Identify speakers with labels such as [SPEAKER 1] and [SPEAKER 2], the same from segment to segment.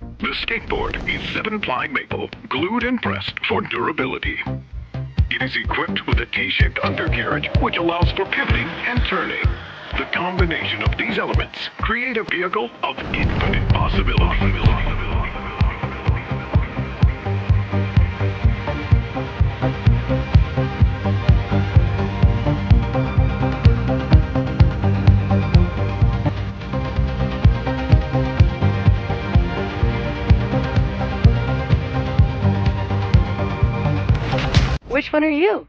[SPEAKER 1] The skateboard is 7-ply maple, glued and pressed for durability. It is equipped with a T-shaped undercarriage, which allows for pivoting and turning. The combination of these elements create a vehicle of infinite possibility.
[SPEAKER 2] Which one are you?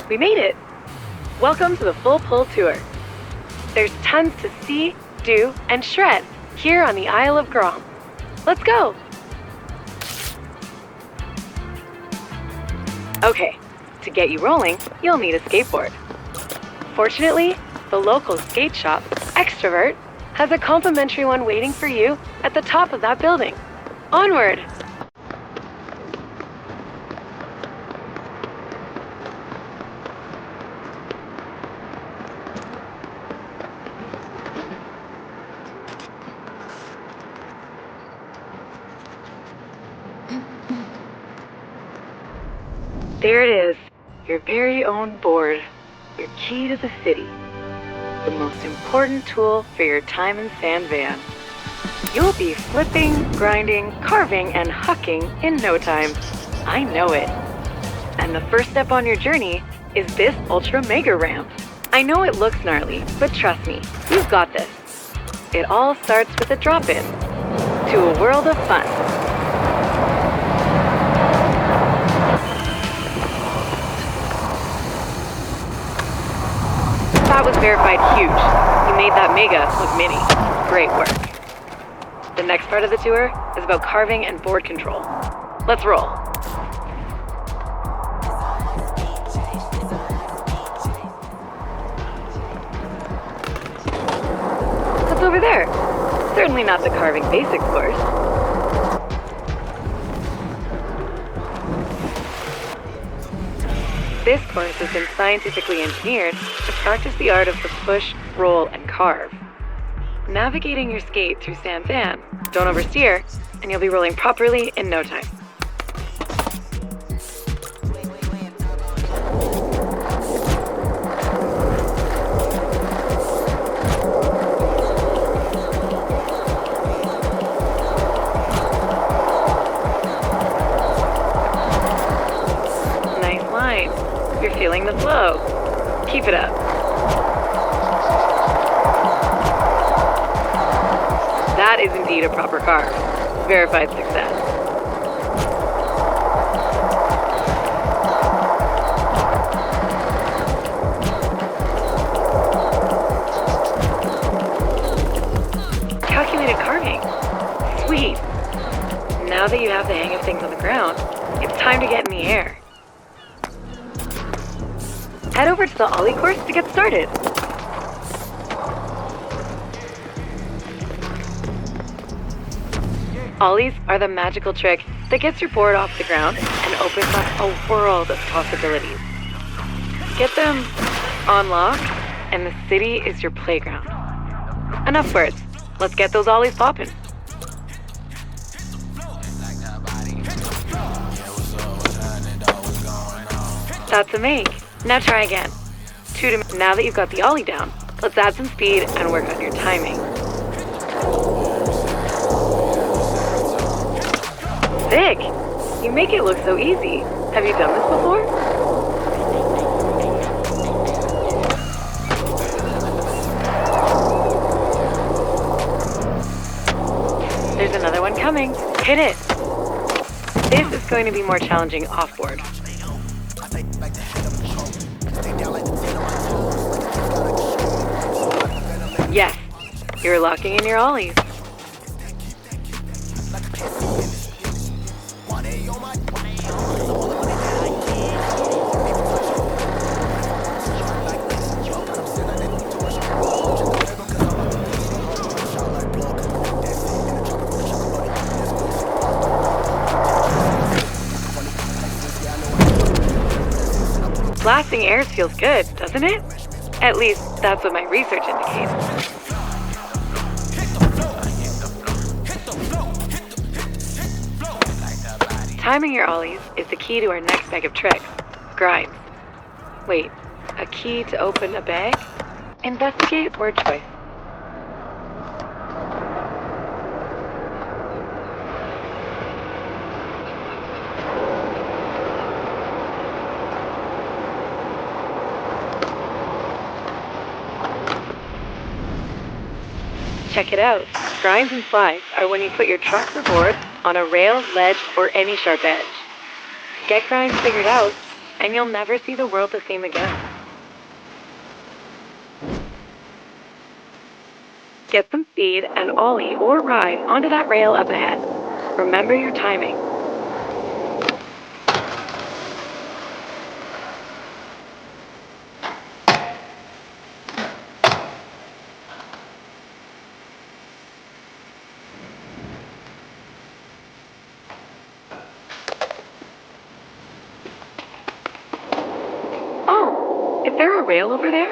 [SPEAKER 2] We made it! Welcome to the Full Pull Tour. There's tons to see, do, and shred here on the Isle of Grom. Let's go! Okay, to get you rolling, you'll need a skateboard. Fortunately, the local skate shop, Extrovert, has a complimentary one waiting for you at the top of that building. Onward! There it is, your very own board, your key to the city, the most important tool for your time in San Van. You'll be flipping, grinding, carving, and hucking in no time. I know it. And the first step on your journey is this Ultra Mega Ramp. I know it looks gnarly, but trust me, you've got this. It all starts with a drop-in to a world of fun. That was verified huge. You made that mega look mini. Great work. The next part of the tour is about carving and board control. Let's roll. What's over there? Certainly not the carving basics course. This course has been scientifically engineered to practice the art of the push, roll, and carve. Navigating your skate through San Van, don't oversteer, and you'll be rolling properly in no time. Nice line. You're feeling the flow. Keep it up. That is indeed a proper carve. Verified success. Calculated carving. Sweet. Now that you have the hang of things on the ground, it's time to get in the air. Head over to the Ollie course to get started. Ollies are the magical trick that gets your board off the ground and opens up a world of possibilities. Get them on lock, and the city is your playground. Enough words. Let's get those ollies popping. That's a make. Now try again. 2 to... Now that you've got the ollie down, let's add some speed and work on your timing. Sick! You make it look so easy. Have you done this before? There's another one coming. Hit it! This is going to be more challenging off-board. Yes, you're locking in your ollies. Blasting airs feels good, doesn't it? At least, that's what my research indicates. Timing your ollies is the key to our next bag of tricks. Grinds. Wait, a key to open a bag? Investigate word choice. Check it out. Grinds and slides are when you put your truck or board on a rail, ledge, or any sharp edge. Get grinds figured out, and you'll never see the world the same again. Get some speed and ollie or ride onto that rail up ahead. Remember your timing. Oh, is there a rail over there?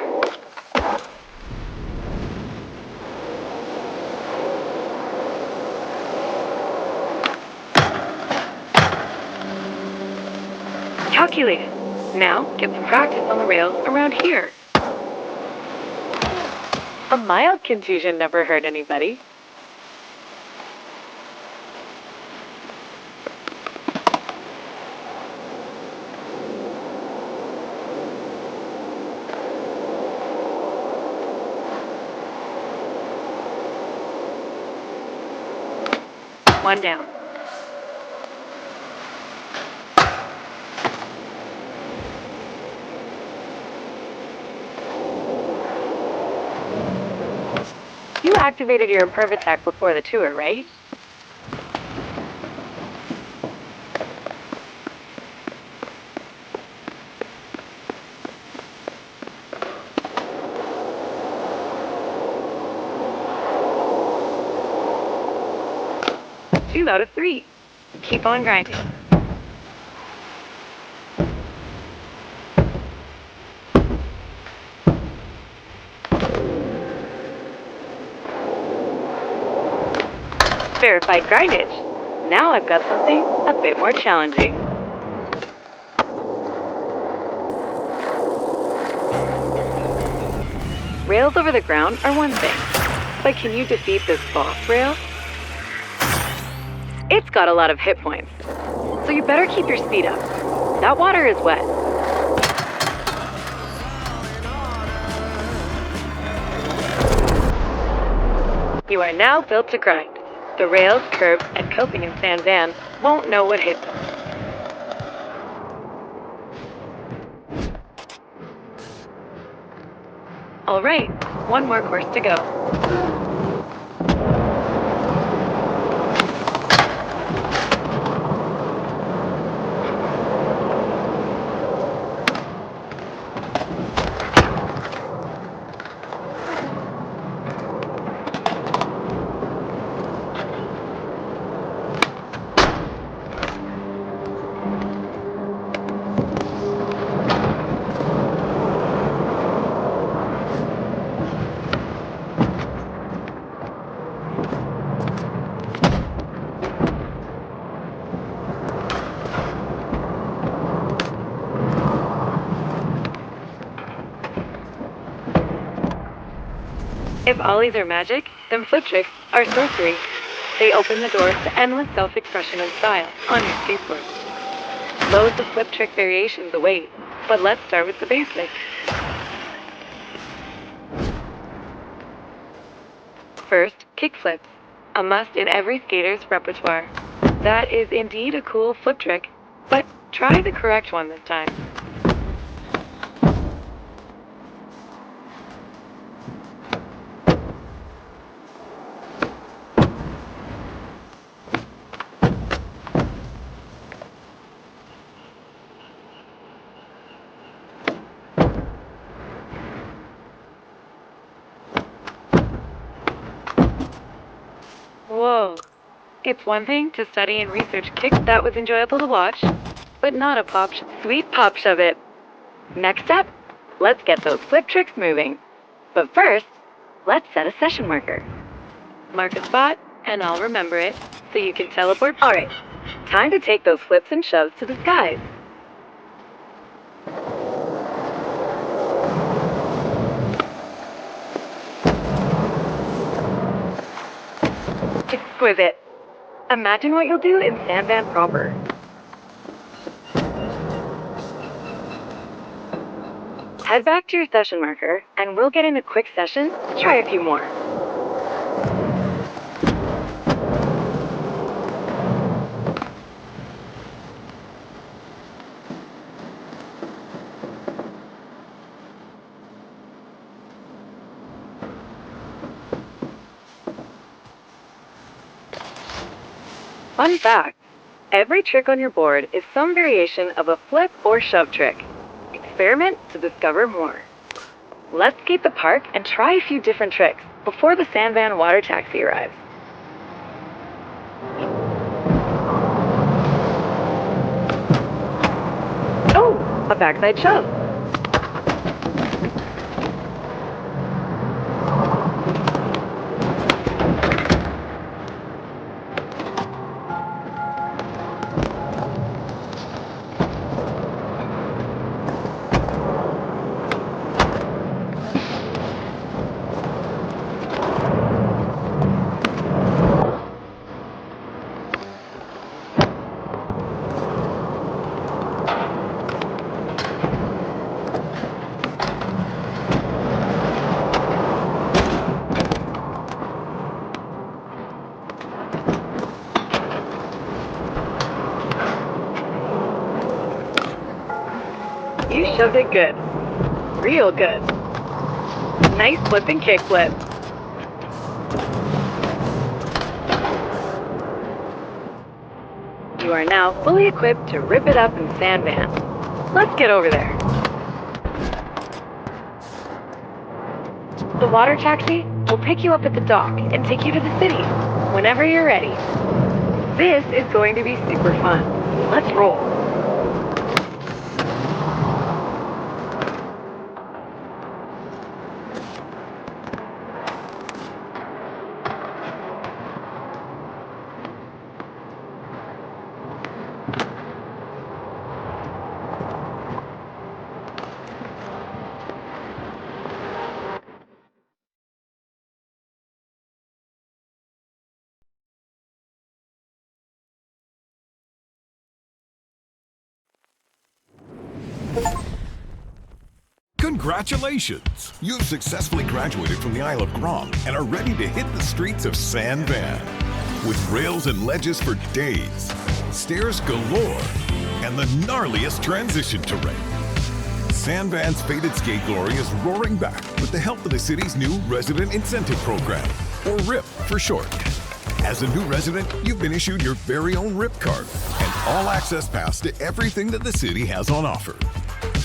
[SPEAKER 2] Calculated. Now, get some practice on the rails around here. A mild contusion never hurt anybody. One down. You activated your Impervatech before the tour, right? Two out of 3. Keep on grinding. Verified grindage. Now I've got something a bit more challenging. Rails over the ground are one thing, but can you defeat this boss rail? It's got a lot of hit points, so you better keep your speed up. That water is wet. You are now built to grind. The rails, curbs, and coping in San Van won't know what hit them. All right, one more course to go. If ollies are magic, then flip tricks are sorcery. They open the doors to endless self-expression and style on your skateboard. Loads of flip trick variations await, but let's start with the basics. First, kickflips, a must in every skater's repertoire. That is indeed a cool flip trick, but try the correct one this time. Whoa. It's one thing to study and research kicks that was enjoyable to watch, but not a sweet pop shove it. Next up, let's get those flip tricks moving. But first, let's set a session marker. Mark a spot, and I'll remember it, so you can teleport. Alright, time to take those flips and shoves to the skies. Exquisite. Imagine what you'll do in Sandvan proper. Head back to your session marker, and we'll get in a quick session to try a few more. Fun fact, every trick on your board is some variation of a flip or shove trick. Experiment to discover more. Let's skate the park and try a few different tricks before the Sandvan water taxi arrives. Oh, a backside shove. You shoved it good. Real good. Nice flip and kick flip. You are now fully equipped to rip it up in Sandvan. Let's get over there. The water taxi will pick you up at the dock and take you to the city whenever you're ready. This is going to be super fun. Let's roll.
[SPEAKER 1] Congratulations! You've successfully graduated from the Isle of Grom and are ready to hit the streets of Sandvan. With rails and ledges for days, stairs galore, and the gnarliest transition terrain. Sandvan's faded skate glory is roaring back with the help of the city's new Resident Incentive Program, or RIP for short. As a new resident, you've been issued your very own RIP card and all-access pass to everything that the city has on offer.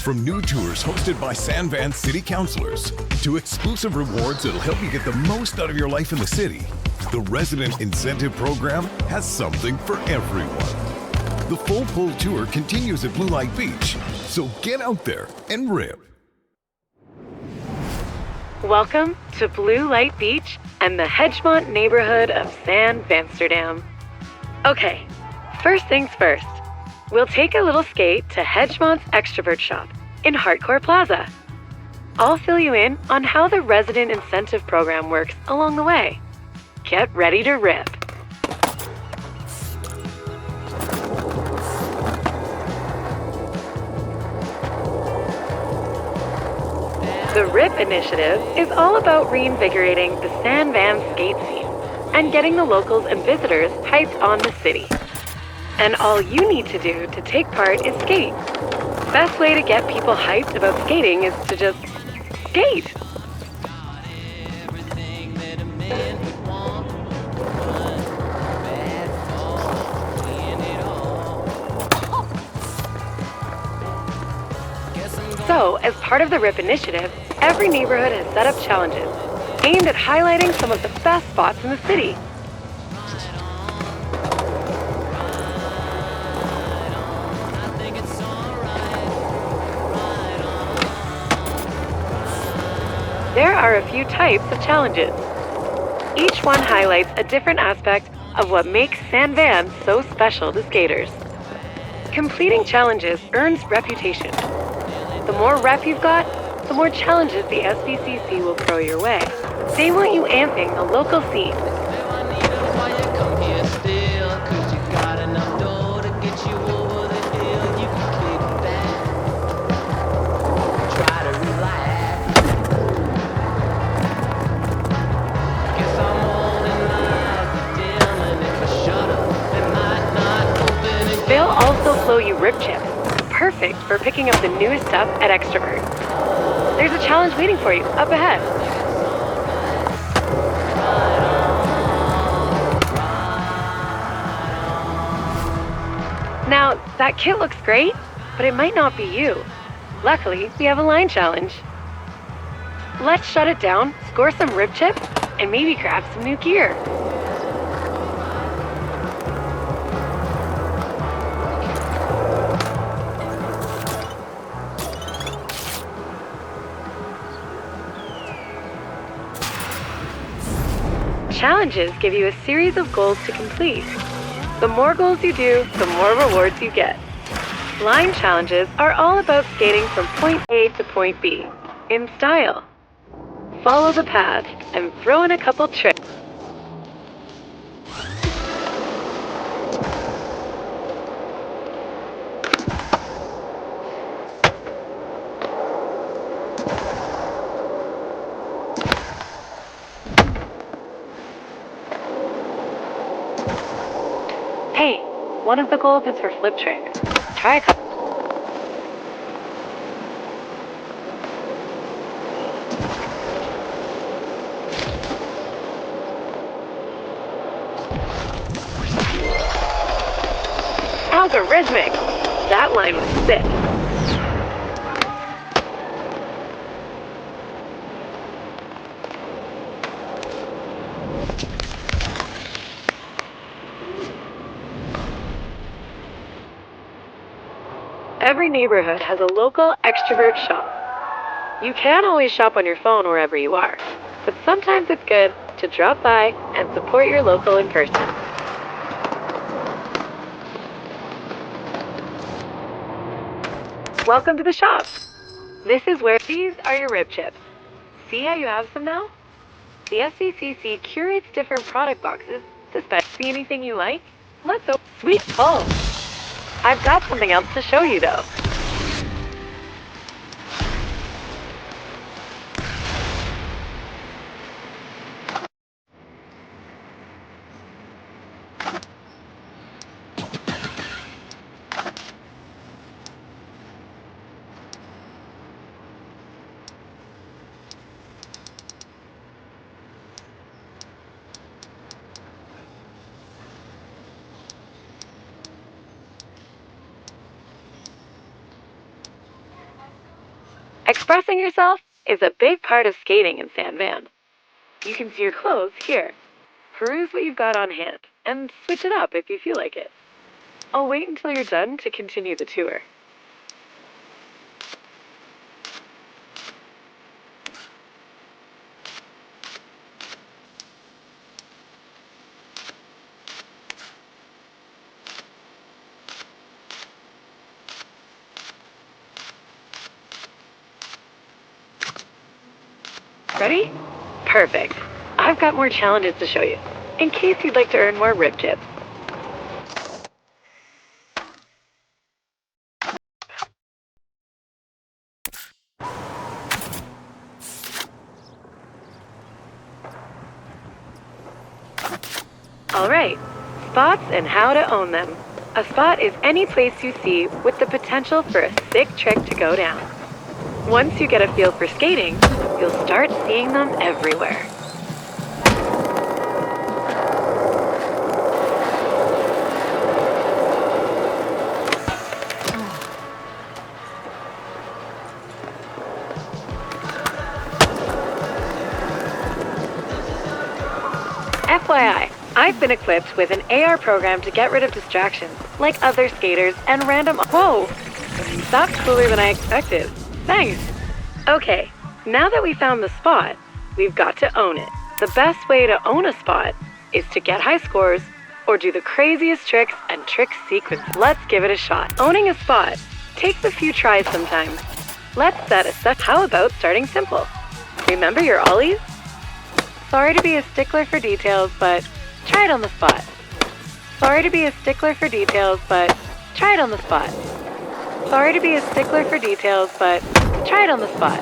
[SPEAKER 1] From new tours hosted by Sandvan city councilors to exclusive rewards that'll help you get the most out of your life in the city, the Resident Incentive Program has something for everyone. The full pull tour continues at Blue Light Beach, so get out there and rip.
[SPEAKER 2] Welcome to Blue Light Beach and the Hedgemont neighborhood of San Vansterdam. Okay, first things first. We'll take a little skate to Hedgemont's Extrovert Shop in Hardcore Plaza. I'll fill you in on how the resident incentive program works along the way. Get ready to rip. The RIP initiative is all about reinvigorating the San Van skate scene and getting the locals and visitors hyped on the city. And all you need to do to take part is skate. Best way to get people hyped about skating is to just skate. So, as part of the RIP initiative, every neighborhood has set up challenges aimed at highlighting some of the best spots in the city. There are a few types of challenges. Each one highlights a different aspect of what makes San Van so special to skaters. Completing challenges earns reputation. The more rep you've got, the more challenges the SVCC will throw your way. They want you amping the local scene. They'll also flow you rip chips, perfect for picking up the newest stuff at Extrovert. There's a challenge waiting for you up ahead. Now, that kit looks great, but it might not be you. Luckily, we have a line challenge. Let's shut it down, score some rip chips, and maybe grab some new gear. Challenges give you a series of goals to complete. The more goals you do, the more rewards you get. Line challenges are all about skating from point A to point B, in style. Follow the path and throw in a couple tricks. Hey, one of the goals is for flip tricks. Try a couple. Algorithmic! That line was sick. Every neighborhood has a local Extrovert shop. You can always shop on your phone wherever you are, but sometimes it's good to drop by and support your local in person. Welcome to the shop. These are your rib chips. See how you have some now? The SCCC curates different product boxes to see anything you like. Let's open. Sweet pull. I've got something else to show you though. Expressing yourself is a big part of skating in San Van. You can see your clothes here. Peruse what you've got on hand, and switch it up if you feel like it. I'll wait until you're done to continue the tour. Ready? Perfect. I've got more challenges to show you, in case you'd like to earn more rip tips. Alright, spots and how to own them. A spot is any place you see with the potential for a sick trick to go down. Once you get a feel for skating, you'll start seeing them everywhere. FYI, I've been equipped with an AR program to get rid of distractions, like other skaters and random— Whoa! That's cooler than I expected. Thanks! Okay, now that we found the spot, we've got to own it. The best way to own a spot is to get high scores or do the craziest tricks and trick sequences. Let's give it a shot. Owning a spot takes a few tries sometimes. Let's set a set. How about starting simple? Remember your ollies? Sorry to be a stickler for details, but try it on the spot. Sorry to be a stickler for details, but try it on the spot. Sorry to be a stickler for details, but try it on the spot.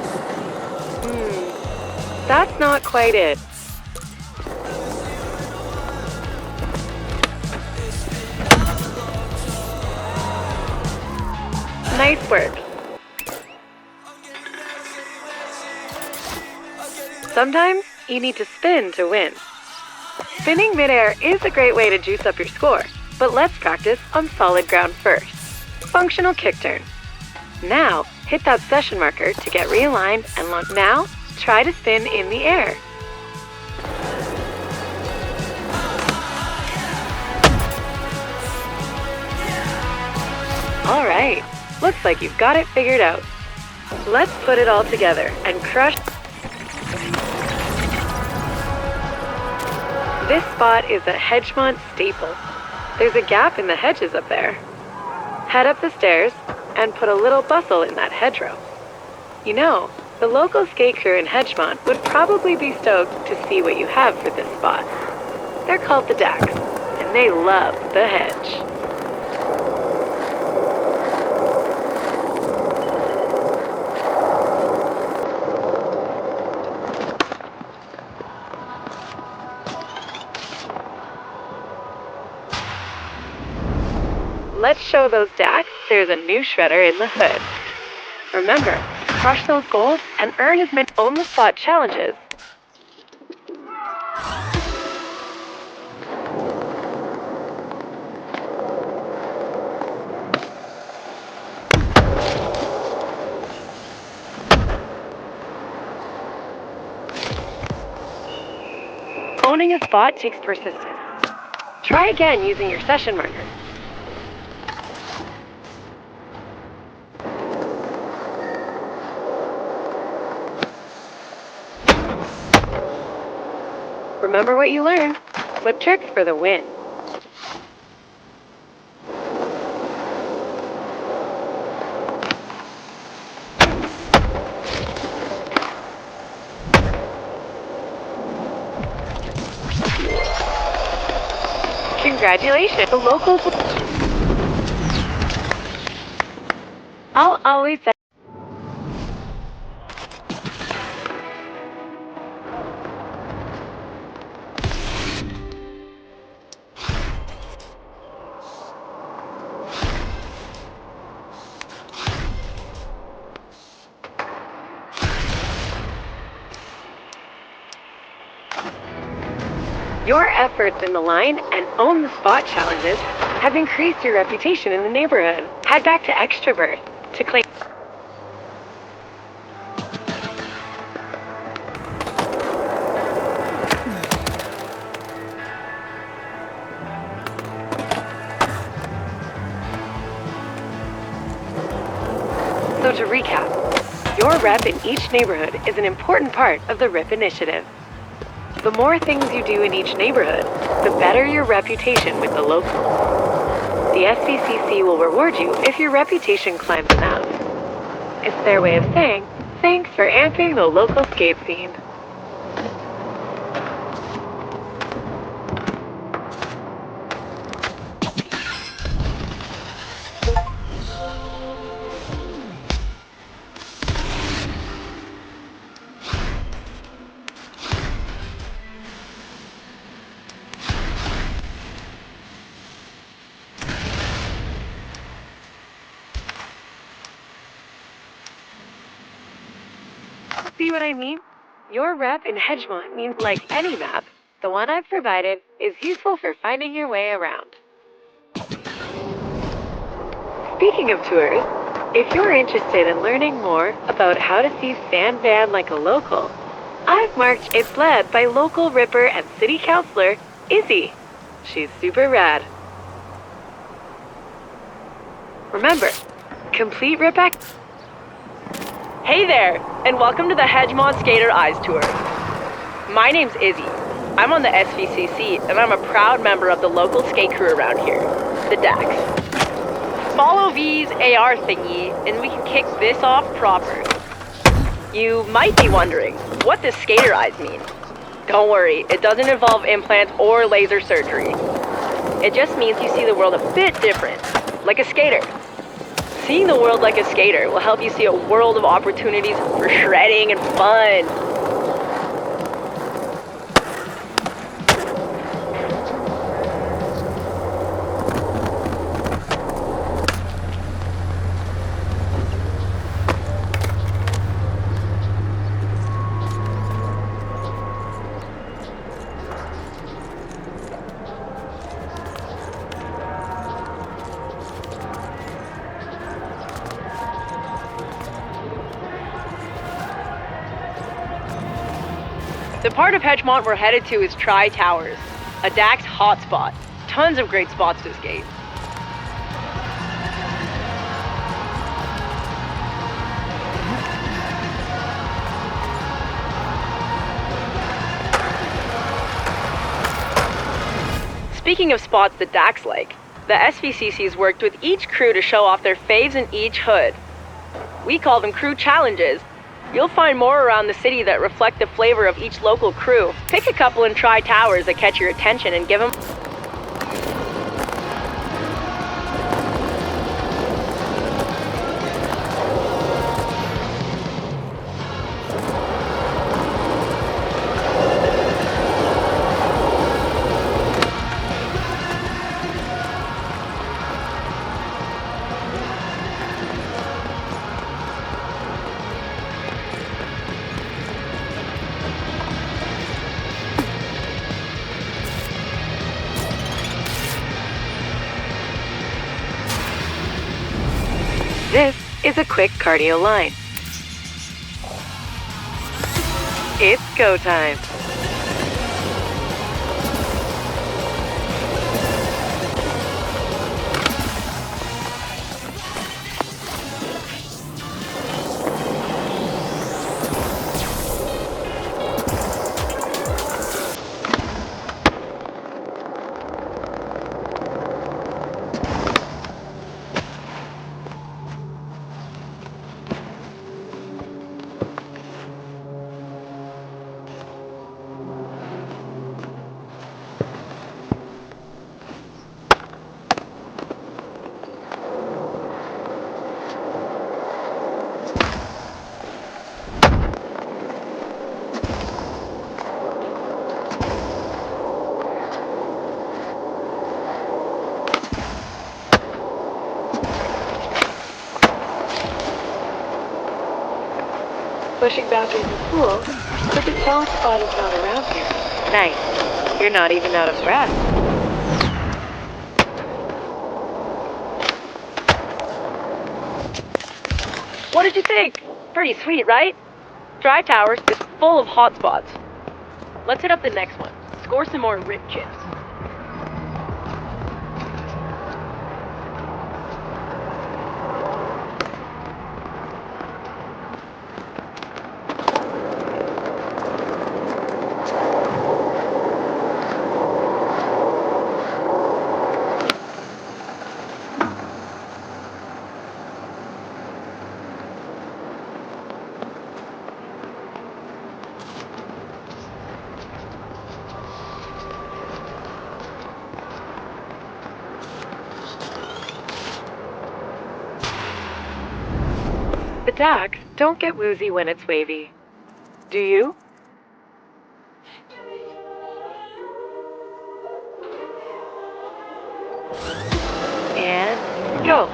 [SPEAKER 2] That's not quite it. Nice work. Sometimes you need to spin to win. Spinning midair is a great way to juice up your score, but let's practice on solid ground first. Functional kick turn. Now, hit that session marker to get realigned and launch. Now, try to spin in the air. All right, looks like you've got it figured out. Let's put it all together and crush. This spot is a Hedgemont staple. There's a gap in the hedges up there. Head up the stairs and put a little bustle in that hedgerow. You know, the local skate crew in Hedgemont would probably be stoked to see what you have for this spot. They're called the Dacks, and they love the hedge. Let's show those Dacks there's a new shredder in the hood. Remember, crush those goals and earn as many own the spot challenges. Owning a spot takes persistence. Try again using your session marker. Remember what you learned. Flip tricks for the win. Congratulations, the locals. I'll always say. Your efforts in the line and own the spot challenges have increased your reputation in the neighborhood. Head back to Extrovert to claim. So to recap, your rep in each neighborhood is an important part of the RIP initiative. The more things you do in each neighborhood, the better your reputation with the locals. The SVCC will reward you if your reputation climbs enough. It's their way of saying, thanks for amping the local skate scene. See what I mean? Your rep in Hedgemont means like any map, the one I've provided is useful for finding your way around. Speaking of tours, if you're interested in learning more about how to see San Van like a local, I've marked It's led by local Ripper and City Councilor Izzy. She's super rad. Remember, complete Rip Act.
[SPEAKER 3] Hey there, and welcome to the Hedgemont Skater Eyes Tour. My name's Izzy. I'm on the SVCC, and I'm a proud member of the local skate crew around here, the Dax. Follow V's AR thingy, and we can kick this off proper. You might be wondering, what does skater eyes mean? Don't worry, it doesn't involve implants or laser surgery. It just means you see the world a bit different, like a skater. Seeing the world like a skater will help you see a world of opportunities for shredding and fun. The part of Hedgemont we're headed to is Tri Towers, a Dax hotspot. Tons of great spots to skate. Speaking of spots that Dax like, the SVCC's worked with each crew to show off their faves in each hood. We call them crew challenges. You'll find more around the city that reflect the flavor of each local crew. Pick a couple in Tri Towers that catch your attention and give them...
[SPEAKER 2] This is a quick cardio line. It's go time. Pushing boundaries is cool, but the talent spot is not around here. Nice. You're not even out of breath.
[SPEAKER 3] What did you think? Pretty sweet, right? Tri Towers is full of hotspots. Let's hit up the next one. Score some more rip chips.
[SPEAKER 2] The Dax don't get woozy when it's wavy. Do you? And go.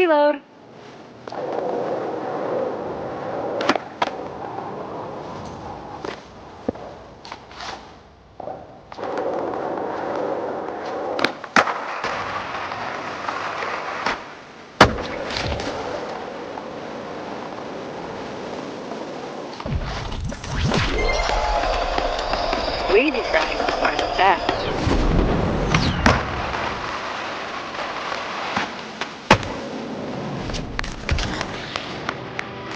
[SPEAKER 2] Reload. Weed grinds are the best.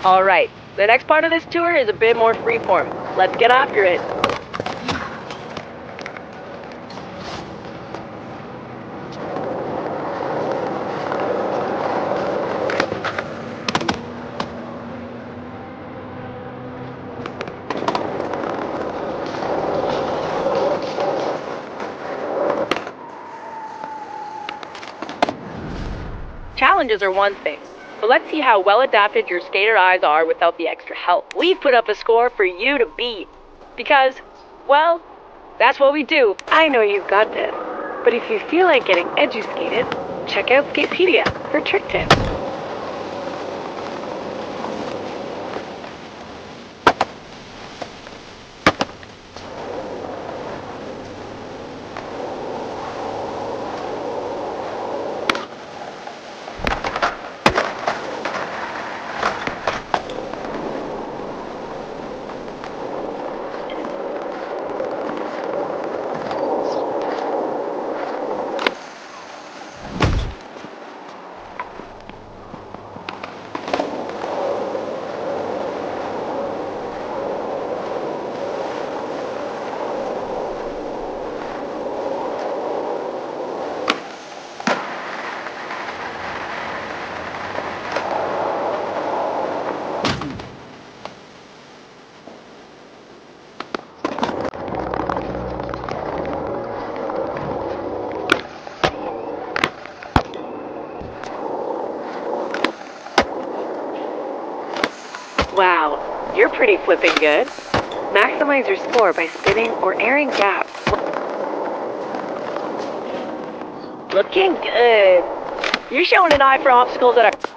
[SPEAKER 3] Alright, the next part of this tour is a bit more freeform. Let's get after it. Challenges are one thing, but let's see how well adapted your skater eyes are without the extra help. We've put up a score for you to beat. Because, well, that's what we do.
[SPEAKER 2] I know you've got this, but if you feel like getting educated, check out Skatepedia for trick tips. Wow, you're pretty flipping good. Maximize your score by spinning or airing gaps.
[SPEAKER 3] Looking good. You're showing an eye for obstacles that are...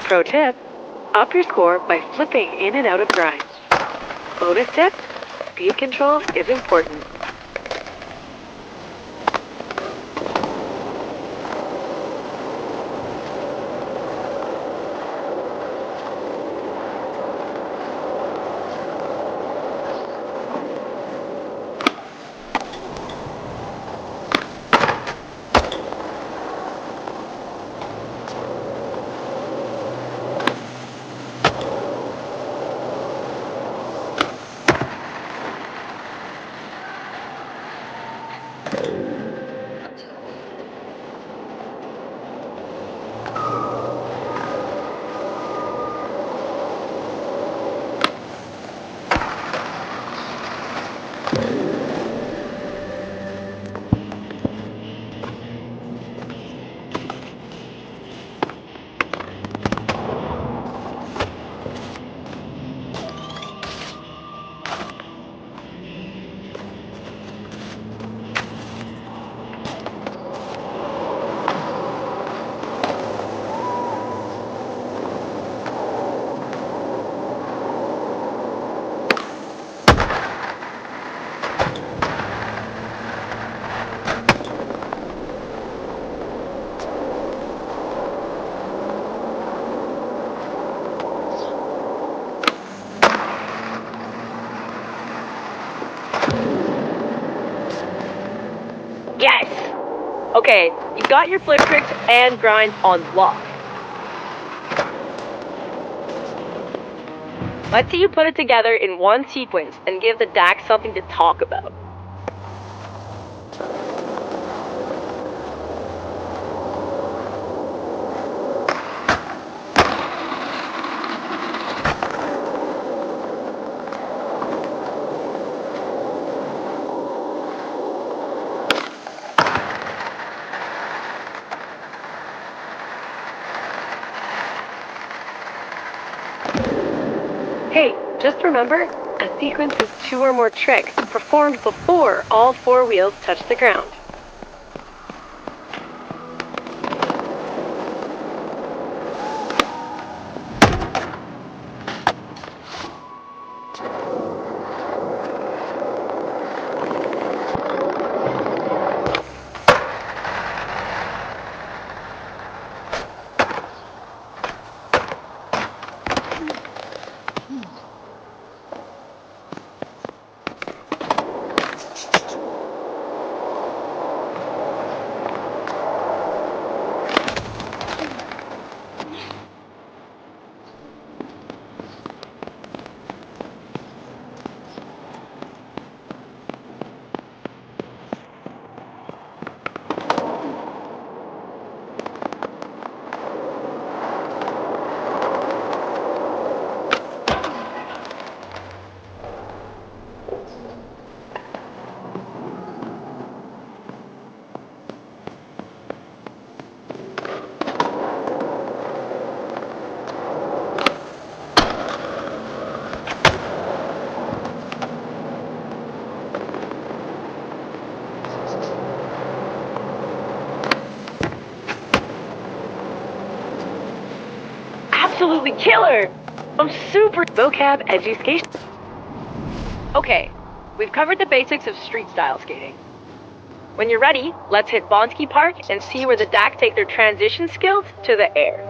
[SPEAKER 2] Pro tip, up your score by flipping in and out of grinds. Bonus tip, speed control is important.
[SPEAKER 3] Yes! Okay, you got your flip tricks and grinds on lock. Let's see you put it together in one sequence and give the DAX something to talk about.
[SPEAKER 2] Just remember, a sequence is 2 or more tricks performed before all 4 wheels touch the ground.
[SPEAKER 3] Absolutely killer! I'm super
[SPEAKER 2] Vocab education.
[SPEAKER 3] Okay, we've covered the basics of street style skating. When you're ready, let's hit Bonsky Park and see where the DAC take their transition skills to the air.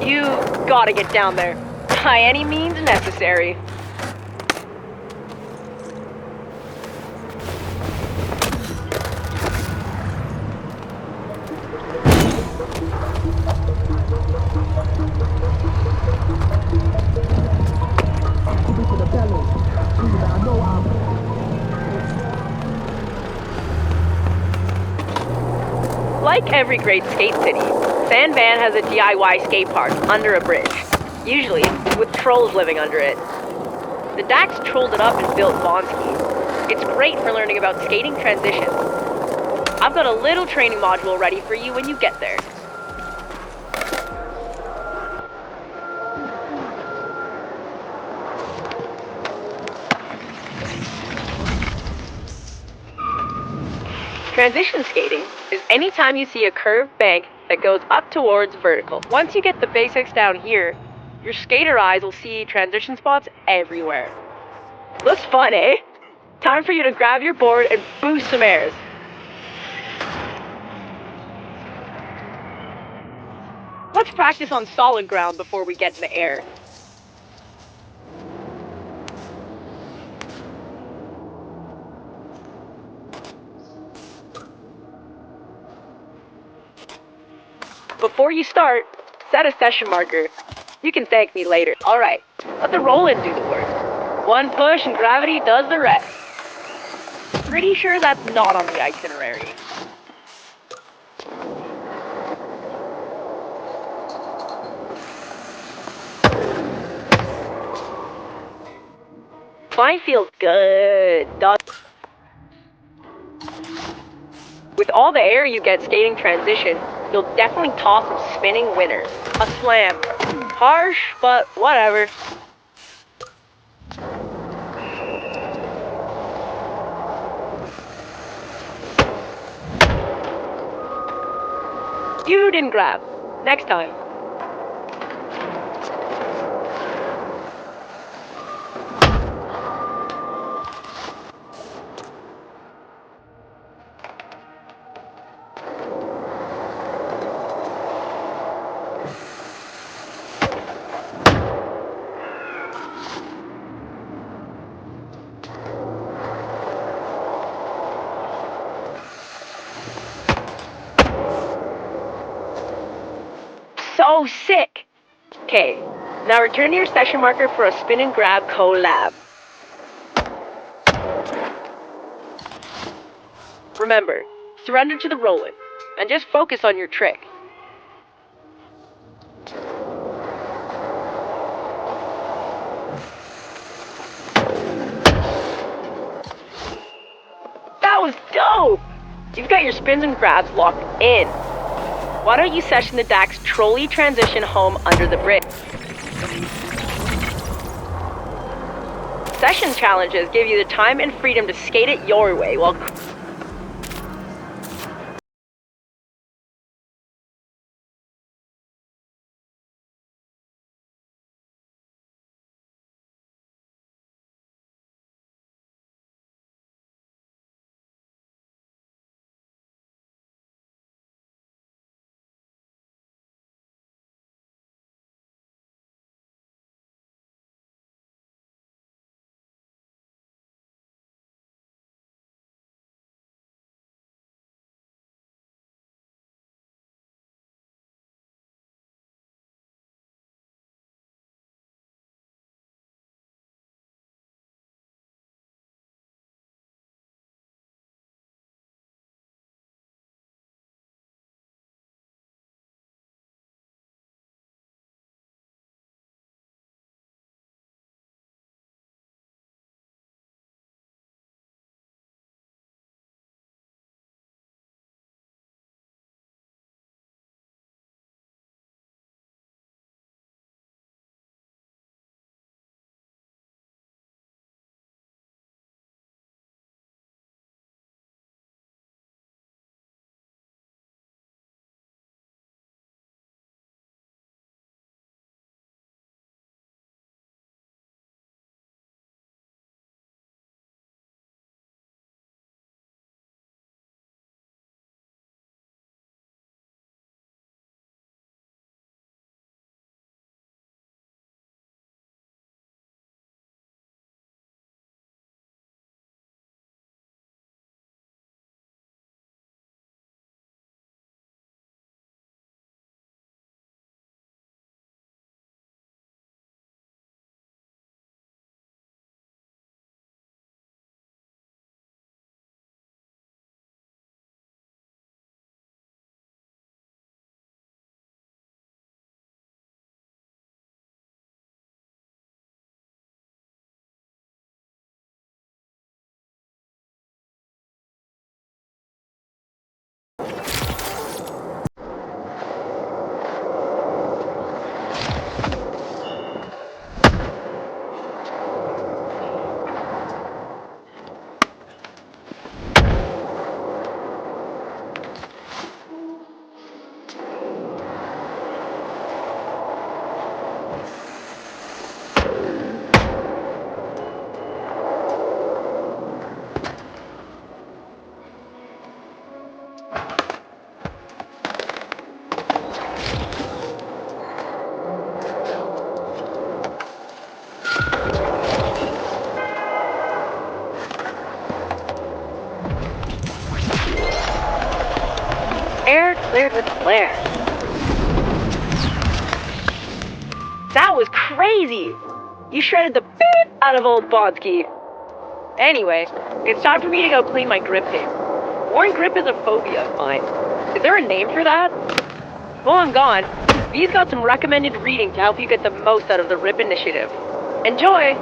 [SPEAKER 3] You gotta get down there. By any means necessary. Like every great skate city, San Van has a DIY skate park under a bridge, usually with trolls living under it. The Dax trolled it up and built Bonsky. It's great for learning about skating transitions. I've got a little training module ready for you when you get there. Transition skating is any time you see a curved bank that goes up towards vertical. Once you get the basics down here, your skater eyes will see transition spots everywhere. Looks fun, eh? Time for you to grab your board and boost some airs. Let's practice on solid ground before we get in the air. Before you start, set a session marker. You can thank me later. Alright, let the roll-in do the work. One push and gravity does the rest. Pretty sure that's not on the itinerary. Flying feels good, does. With all the air you get skating transition, you'll definitely toss some spinning winners. A slam. Harsh, but whatever. You didn't grab. Next time. so sick! Okay, now return to your session marker for a spin and grab collab. Remember, surrender to the rolling, and just focus on your trick. That was dope! You've got your spins and grabs locked in. Why don't you session the Dax trolley transition home under the bridge? Session challenges give you the time and freedom to skate it your way while
[SPEAKER 2] Air cleared with flair.
[SPEAKER 3] that was crazy! You shredded the beep out of old Bodsky. Anyway, it's time for me to go clean my grip tape. Worn grip is a phobia of mine. Is there a name for that? While I'm gone, V's got some recommended reading to help you get the most out of the RIP initiative. Enjoy!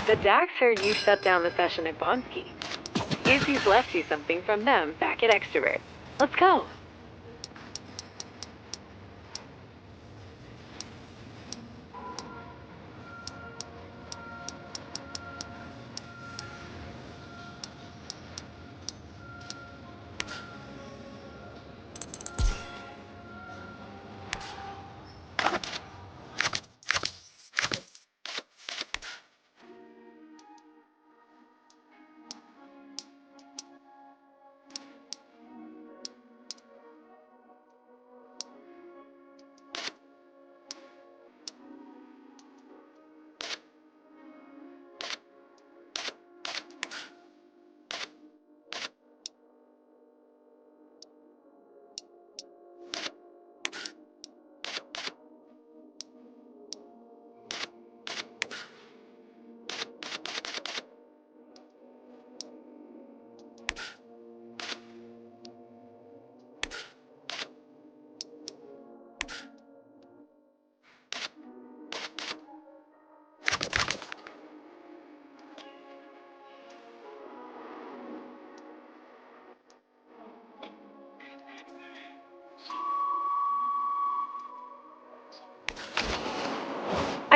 [SPEAKER 2] The Dax heard you shut down the session at Bonsky. Izzy's left you something from them back at Extrovert. Let's go.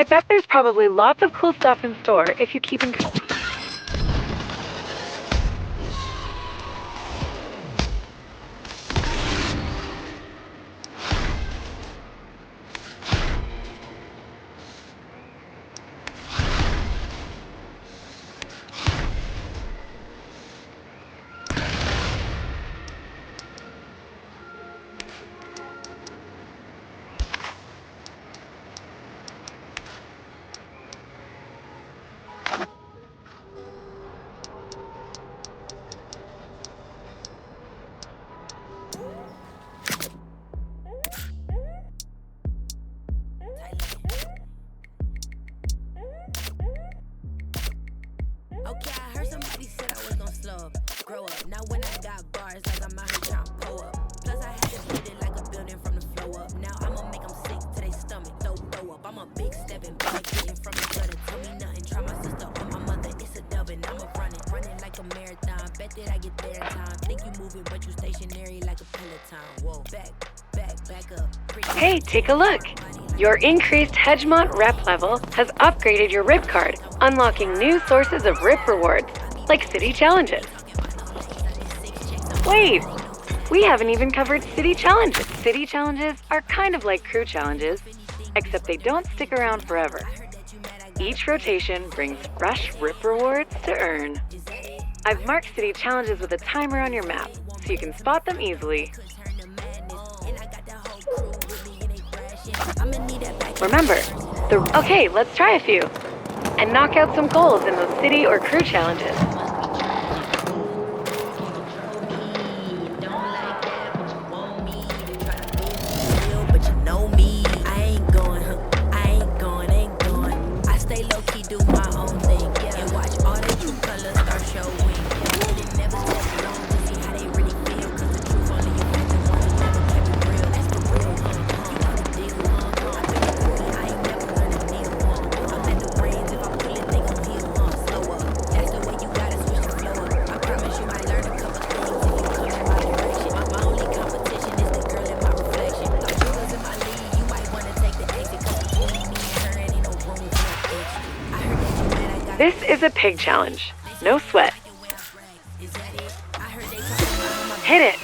[SPEAKER 2] I bet there's probably lots of cool stuff in store if you keep in.
[SPEAKER 4] Okay, I heard somebody said I was gon' slow up, grow up. Now when I got bars, like I'm out here tryna pull up. Plus I had to build it like a building from the flow up. Now I'ma make them sick to their stomach, throw up. I'm a big stepping back, getting from the gutter. Tell me nothing, try my sister or my mother. It's a dub and I'm a running like a marathon. Bet that I get there in time. Think you moving, but you stationary like a Peloton. Whoa, back up.
[SPEAKER 2] Hey, take a look. Your increased Hedgemont rep level has upgraded your RIP card, unlocking new sources of RIP rewards, like city challenges. Wait, we haven't even covered city challenges. City challenges are kind of like crew challenges, except they don't stick around forever. Each rotation brings fresh RIP rewards to earn. I've marked city challenges with a timer on your map, so you can spot them easily. Remember, okay, let's try a few, and knock out some goals in those city or crew challenges.
[SPEAKER 4] But you know me, I ain't going. I stay low key, do my own thing, and watch all the true colors start showing. They never step alone to see how they really feel, 'cause the truth only affects the ones who never kept it real. That's the real, you know the deal, I been a queen, I ain't never learned a deal, I'm at the brains, if I pull it, they gon' heal, slow up. That's the way you gotta switch the flow up. I promise you might learn a couple things if you come in my direction. My only competition is the girl in my reflection. Like jewels in my league, you might wanna take the exit, 'cause between me and her ain't no room for no extra. I heard that you mad, I got
[SPEAKER 2] This is a pig challenge. No sweat. Hit it.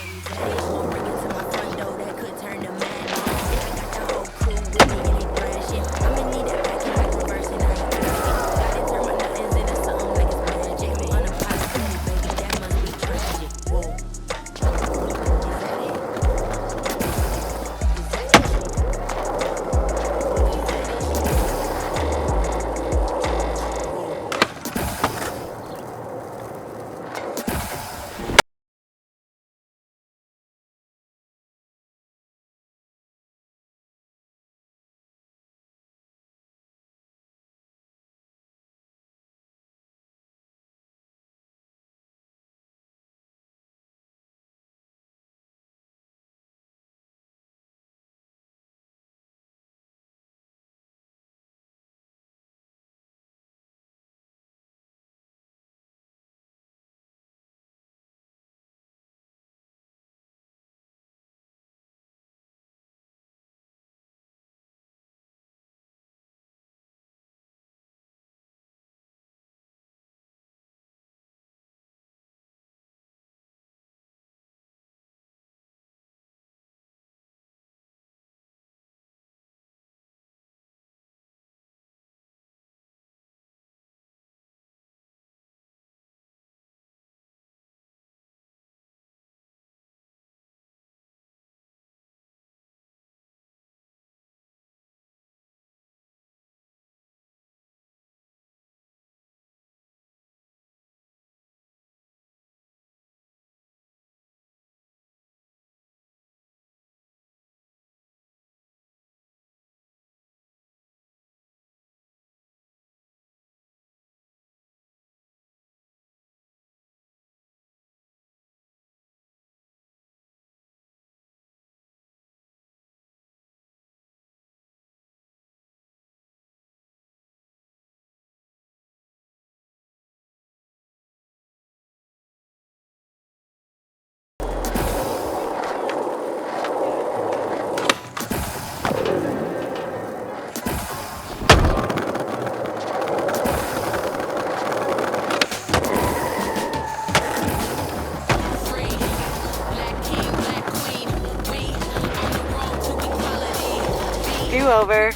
[SPEAKER 2] over.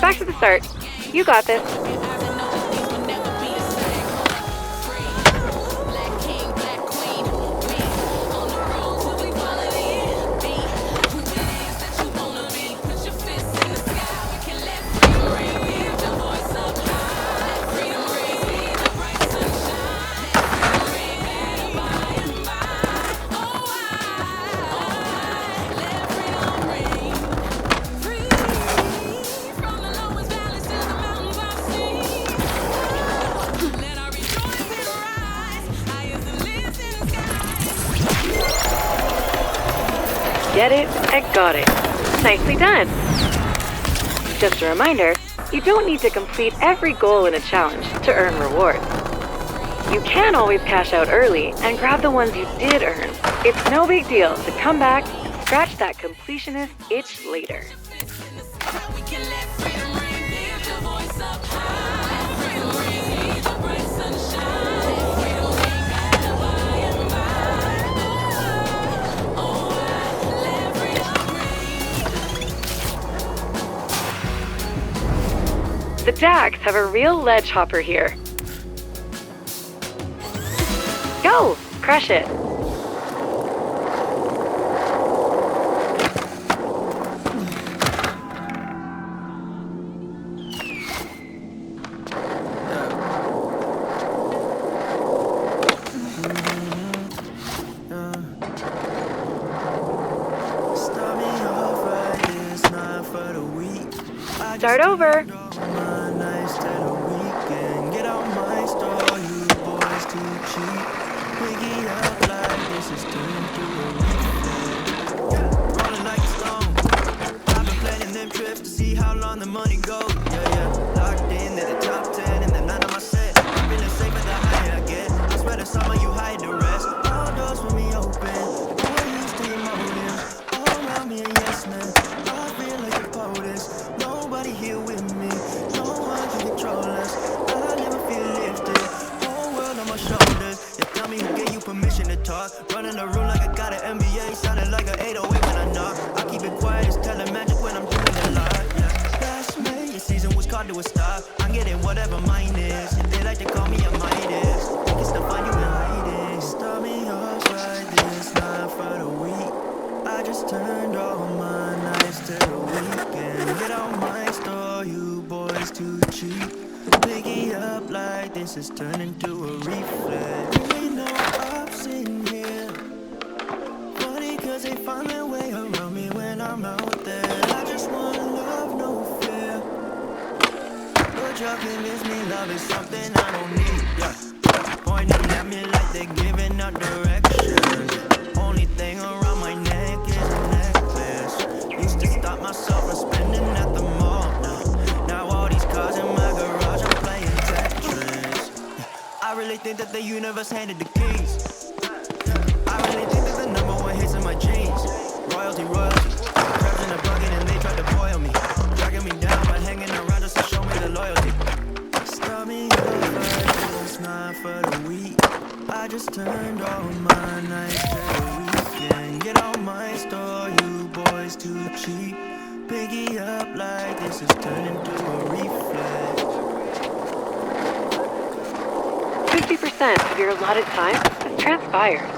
[SPEAKER 2] Back to the start. You got this. Get it? I got it. Nicely done. Just a reminder, you don't need to complete every goal in a challenge to earn rewards. You can always cash out early and grab the ones you did earn. It's no big deal to come back and scratch that completionist itch later. The Dags have a real ledge hopper here. Go! Crush it! Start over!
[SPEAKER 5] Running the room like I got an MBA, sounding like an 808 when I knock. I keep it quiet, it's telling magic when I'm doing it live. Yeah. Last May, your season was called to a stop. I'm getting whatever mine is. They like to call me a Midas. They can still find you in hiding. Start me off like this, not for the week. I just turned all my nights to the weekend. Get out my store, you boys too cheap. Piggy up like this is turning to a reflex. Ain't no ups in here. Funny cause they find their way around me when I'm out there. I just want love, no fear. But y'all convince me love is something I don't need. Yeah. Pointing at me like they're giving out directions. Only thing around my neck is a necklace. Used to stop myself from spending at the mall. Now all these cars in my garage, I'm playing Tetris. I really think that the universe handed the keys. I really think that the number one hits in my jeans. Royalty, royalty. Crabs in a bucket and they tried to boil me. Dragging me down but hanging around just to show me the loyalty. Start me up, it's not for the week. I just turned all my nights to the weekend. Get out my store, you boys too cheap. Piggy up like this is turning to a reflex.
[SPEAKER 2] 50% of your allotted time has transpired.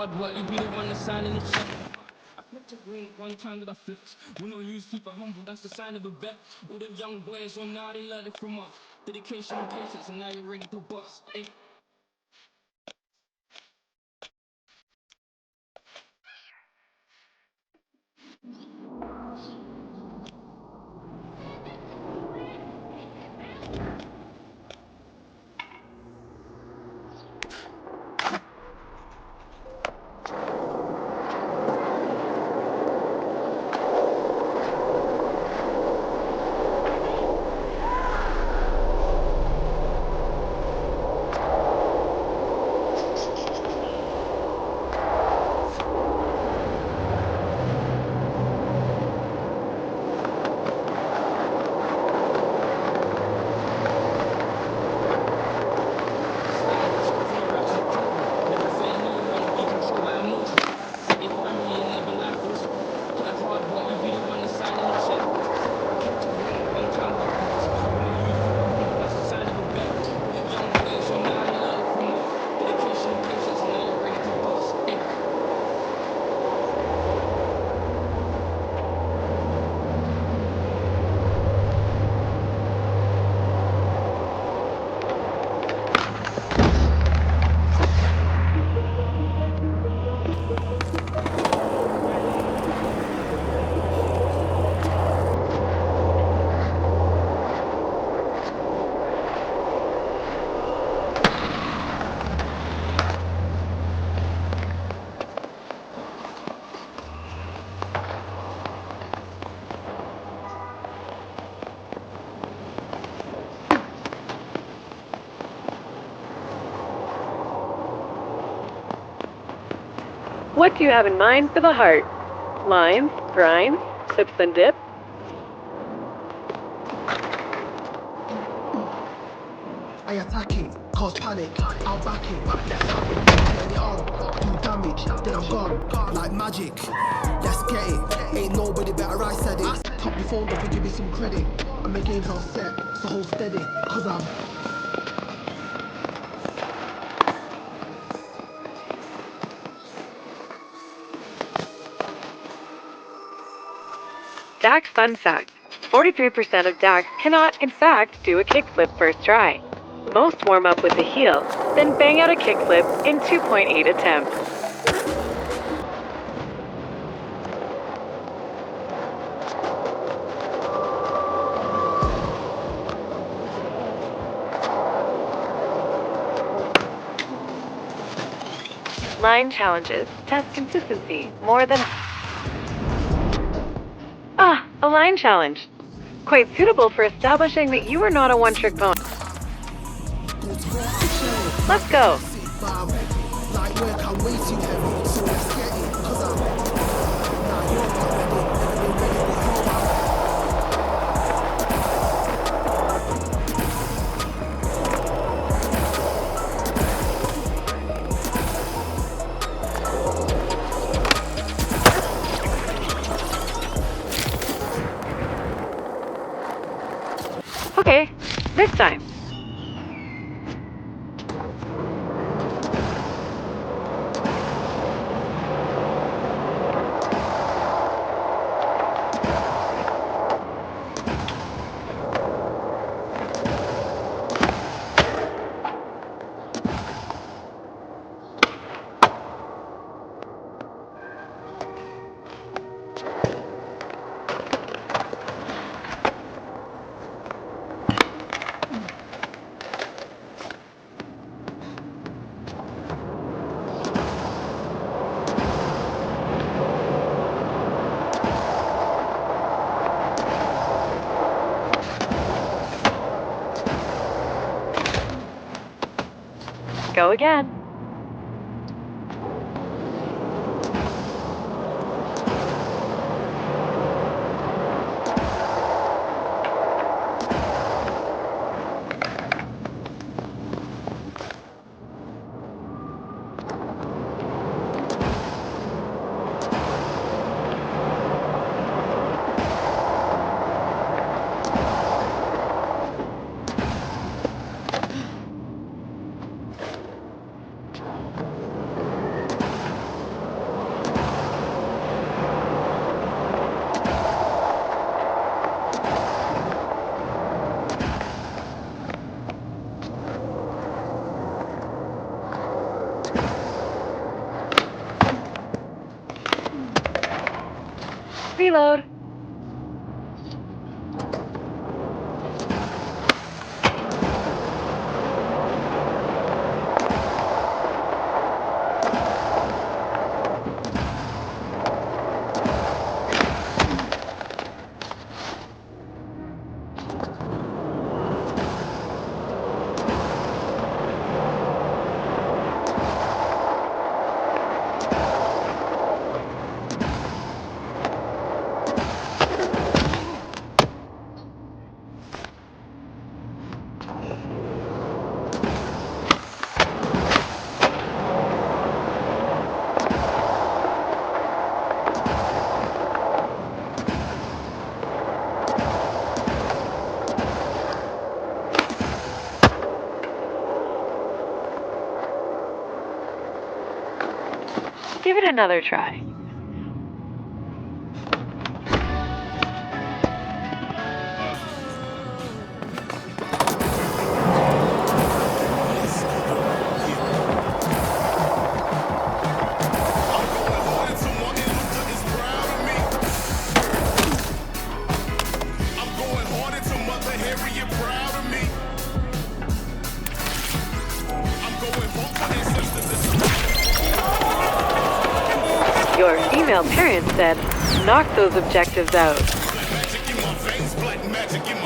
[SPEAKER 6] hard work, you be the one that's signing the check. I flipped the green one time that I flipped. We don't use people humble, that's the sign of a bet. All them young boys, well now they learn it from us. Dedication and patience, and now you're ready to bust. Ay.
[SPEAKER 2] What do you have in mind for the heart? Lines, grinds, sips and dips?
[SPEAKER 7] I attack it, cause panic, I'll back it, turn it on, do damage, then I'm gone, like magic, let's get it, ain't nobody better, I said it, top your phone up and give me some credit, and my game's all set, so hold steady, cause I'm
[SPEAKER 2] Dak's fun fact. 43% of Daks cannot, in fact, do a kickflip first try. Most warm up with the heel, then bang out a kickflip in 2.8 attempts. Line challenges test consistency more than... a line challenge. Quite suitable for establishing that you are not a one-trick pony. Let's go.
[SPEAKER 7] like work, I'm way too heavy, so let's get it, cause I'm nah, you're not ready, never been ready before,
[SPEAKER 2] Okay, this time. Go again. Reload. Give it another try. Your female parent said, knock those objectives out.
[SPEAKER 1] Magic in my veins, black magic in